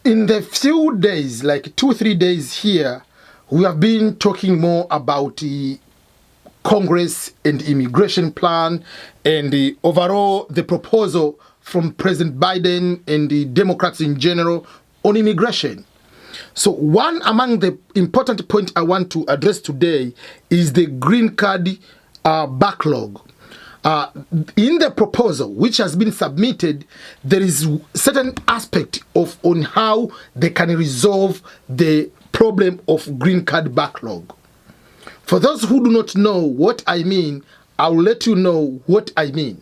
In the few days, like 2-3 days here, we have been talking more about the Congress and immigration plan and the overall the proposal from President Biden and the Democrats in general on immigration. So one among the important points I want to address today is the green card backlog. In the proposal which has been submitted, there is certain aspect of on how they can resolve the problem of green card backlog. For those who do not know what I mean, I'll let you know what I mean.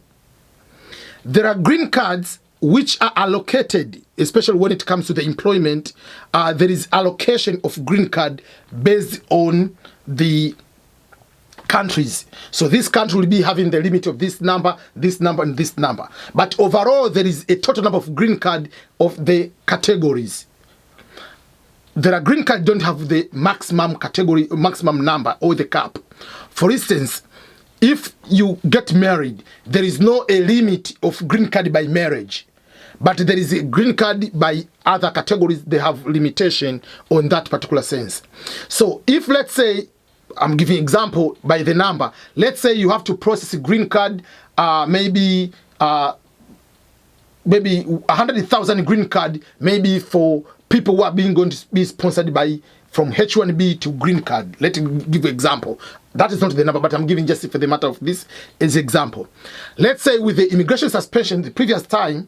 There are green cards which are allocated, especially when it comes to the employment. There is allocation of green card based on the countries. So this country will be having the limit of this number, and this number. But overall, there is a total number of green card of the categories. There are green cards don't have the maximum category, maximum number, or the cap. For instance, if you get married, there is no a limit of green card by marriage. But there is a green card by other categories, they have limitation on that particular sense. So if, let's say, I'm giving example by the number. Let's say you have to process a green card, maybe 100,000 green card, maybe for people who are going to be sponsored by from H1B to green card. Let me give an example. That is not the number, but I'm giving just for the matter of this as example. Let's say with the immigration suspension the previous time,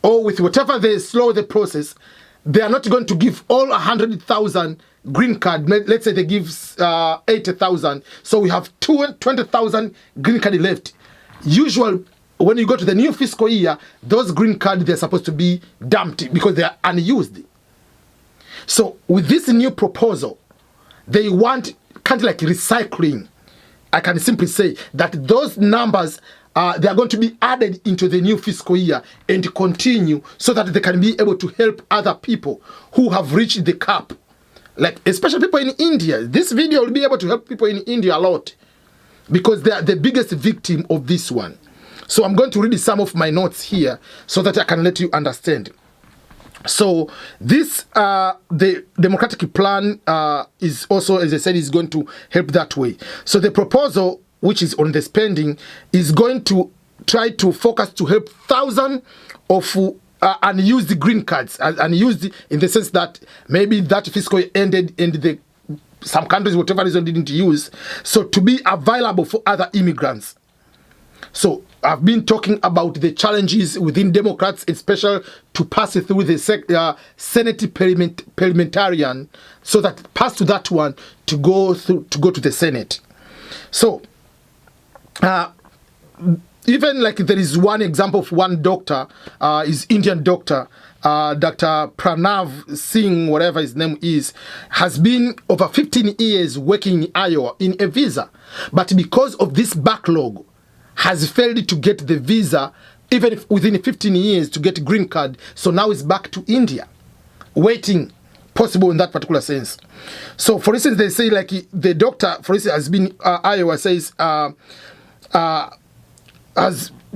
or with whatever they slow the process, they are not going to give all 100,000 green card. Let's say they give 80,000. So we have 20,000 green card left. Usually, when you go to the new fiscal year, those green cards, they're supposed to be dumped because they are unused. So with this new proposal, they want kind of like recycling. I can simply say that those numbers they are going to be added into the new fiscal year and continue so that they can be able to help other people who have reached the cap. Like especially people in India. This video will be able to help people in India a lot because they are the biggest victim of this one. So I'm going to read some of my notes here so that I can let you understand. So this, the democratic plan is also, as I said, is going to help that way. So the proposal, which is on the spending, is going to try to focus to help thousands of unused green cards, unused in the sense that maybe that fiscal year ended and some countries, whatever reason, didn't use, so to be available for other immigrants. So I've been talking about the challenges within Democrats, especially to pass it through the Senate parliamentarian, so that pass to that one to go to the Senate. So even like there is one example of one doctor, is Indian doctor, Dr. Pranav Singh, whatever his name is, has been over 15 years working in Iowa in a visa, but because of this backlog, has failed to get the visa even if within 15 years to get a green card. So now it's back to India, waiting possible in that particular sense. So for instance, they say like the doctor, for instance, has been Iowa says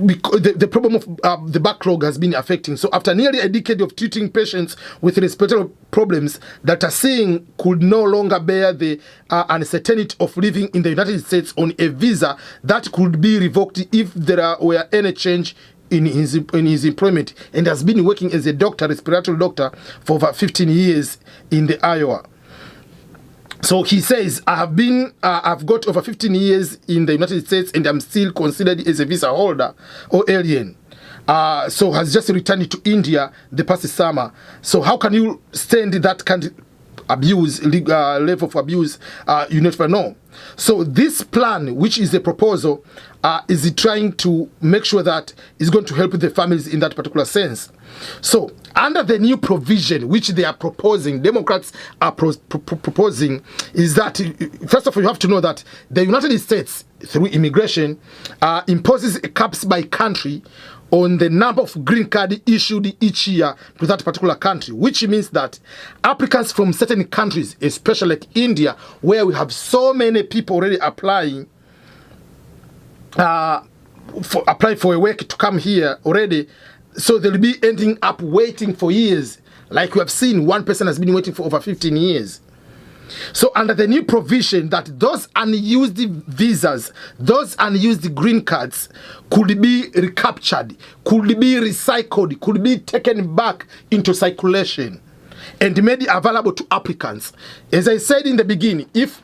the problem of the backlog has been affecting. So after nearly a decade of treating patients with respiratory problems, Dr. Singh could no longer bear the uncertainty of living in the United States on a visa that could be revoked if there were any change in his employment, and has been working as a doctor, respiratory doctor, for over 15 years in the Iowa. So he says, I've got over 15 years in the United States and I'm still considered as a visa holder or alien. So has just returned to India the past summer. So how can you stand that kind of abuse, level of abuse? You never know. So this plan, which is a proposal, is trying to make sure that it's going to help the families in that particular sense. So under the new provision which they are proposing, Democrats are proposing, is that, first of all, you have to know that the United States, through immigration, imposes caps by country on the number of green card issued each year to that particular country, which means that applicants from certain countries, especially like India, where we have so many people already applying for a work to come here already, So they'll be ending up waiting for years. Like we have seen, one person has been waiting for over 15 years. So under the new provision that those unused visas, those unused green cards could be recaptured, could be recycled, could be taken back into circulation and made available to applicants. As I said in the beginning, if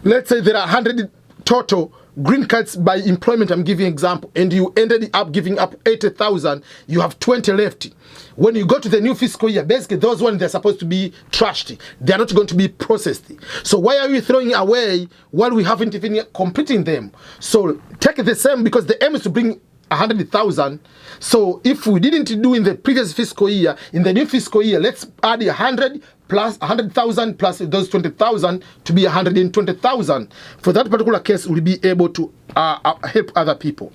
let's say there are 100 total green cards by employment, I'm giving an example, and you ended up giving up 80,000, you have 20 left. When you go to the new fiscal year, basically those ones, they're supposed to be trashed. They're not going to be processed. So why are we throwing away while we haven't even completing them? So take the same, because the aim is to bring 100,000. So if we didn't do in the previous fiscal year, in the new fiscal year, let's add 100 plus 100,000 plus those 20,000 to be 120,000. For that particular case, we'll be able to help other people.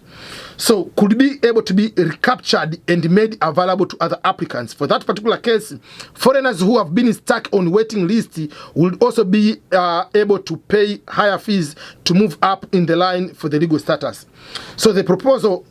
So could be able to be recaptured and made available to other applicants. For that particular case, foreigners who have been stuck on waiting list will also be able to pay higher fees to move up in the line for the legal status. So the proposal,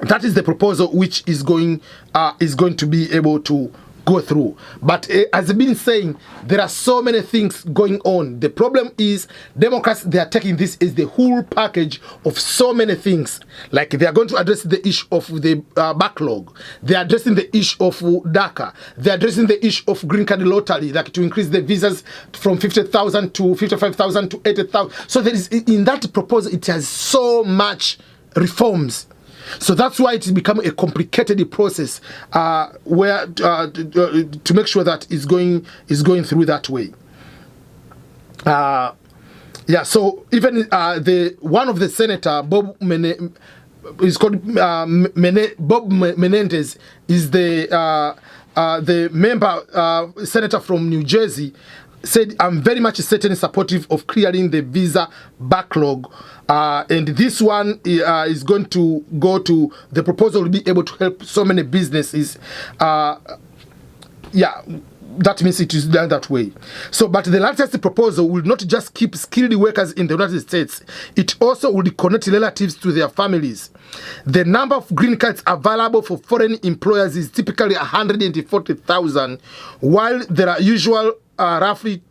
that is the proposal which is going to be able to go through. But as I've been saying, there are so many things going on. The problem is Democrats, they are taking this as the whole package of so many things. Like they are going to address the issue of the backlog. They are addressing the issue of DACA. They are addressing the issue of green card lottery, like to increase the visas from 50,000 to 55,000 to 80,000. So there is, in that proposal, it has so much reforms. So that's why it's become a complicated process where to make sure that it's going through that way. Yeah. So even the one of the senator, Bob Menendez, is the member senator from New Jersey. Said, I'm very much certain supportive of clearing the visa backlog, and this one is going to go to, the proposal will be able to help so many businesses. Yeah, that means it is done that way. So, but the latest proposal will not just keep skilled workers in the United States, it also will connect relatives to their families. The number of green cards available for foreign employers is typically 140,000, while there are usual roughly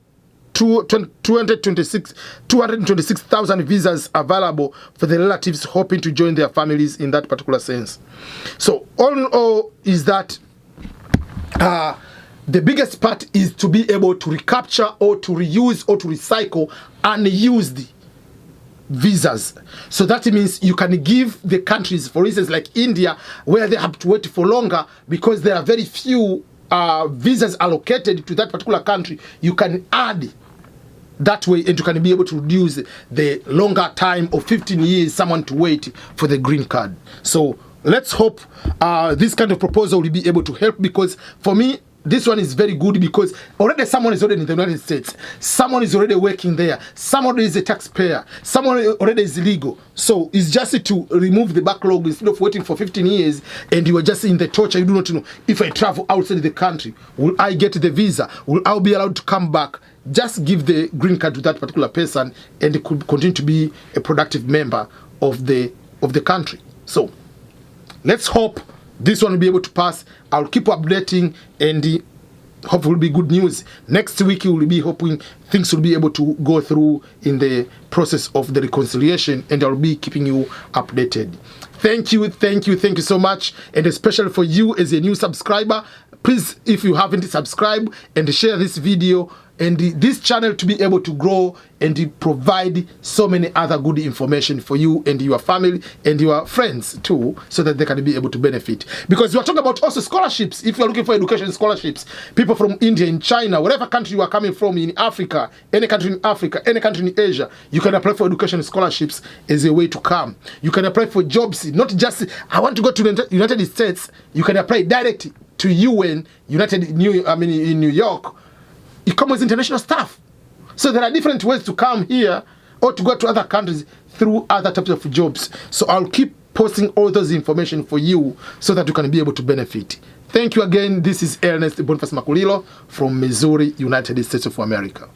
226,000 visas available for the relatives hoping to join their families in that particular sense. So all in all is that the biggest part is to be able to recapture or to reuse or to recycle unused visas. So that means you can give the countries, for instance, like India, where they have to wait for longer because there are very few visas allocated to that particular country. You can add that way, and you can be able to reduce the longer time of 15 years someone to wait for the green card. So let's hope this kind of proposal will be able to help, because for me this one is very good, because already someone is already in the United States, someone is already working there, someone is a taxpayer, someone already is legal. So it's just to remove the backlog instead of waiting for 15 years and you are just in the torture. You do not know, if I travel outside the country, will I get the visa? Will I be allowed to come back? Just give the green card to that particular person and it could continue to be a productive member of the country. So let's hope this one will be able to pass. I'll keep updating, and hopefully will be good news. Next week we will be hoping things will be able to go through in the process of the reconciliation, and I'll be keeping you updated. Thank you so much, and especially for you as a new subscriber, please, if you haven't subscribed, and share this video and this channel to be able to grow and provide so many other good information for you and your family and your friends too, so that they can be able to benefit. Because we are talking about also scholarships. If you are looking for education scholarships, people from India, in China, whatever country you are coming from, in Africa, any country in Africa, any country in Asia, you can apply for education scholarships as a way to come. You can apply for jobs, not just, I want to go to the United States. You can apply directly to UN, in New York. It comes with international staff. So there are different ways to come here or to go to other countries through other types of jobs. So I'll keep posting all those information for you so that you can be able to benefit. Thank you again. This is Ernest Boniface Makulilo from Missouri, United States of America.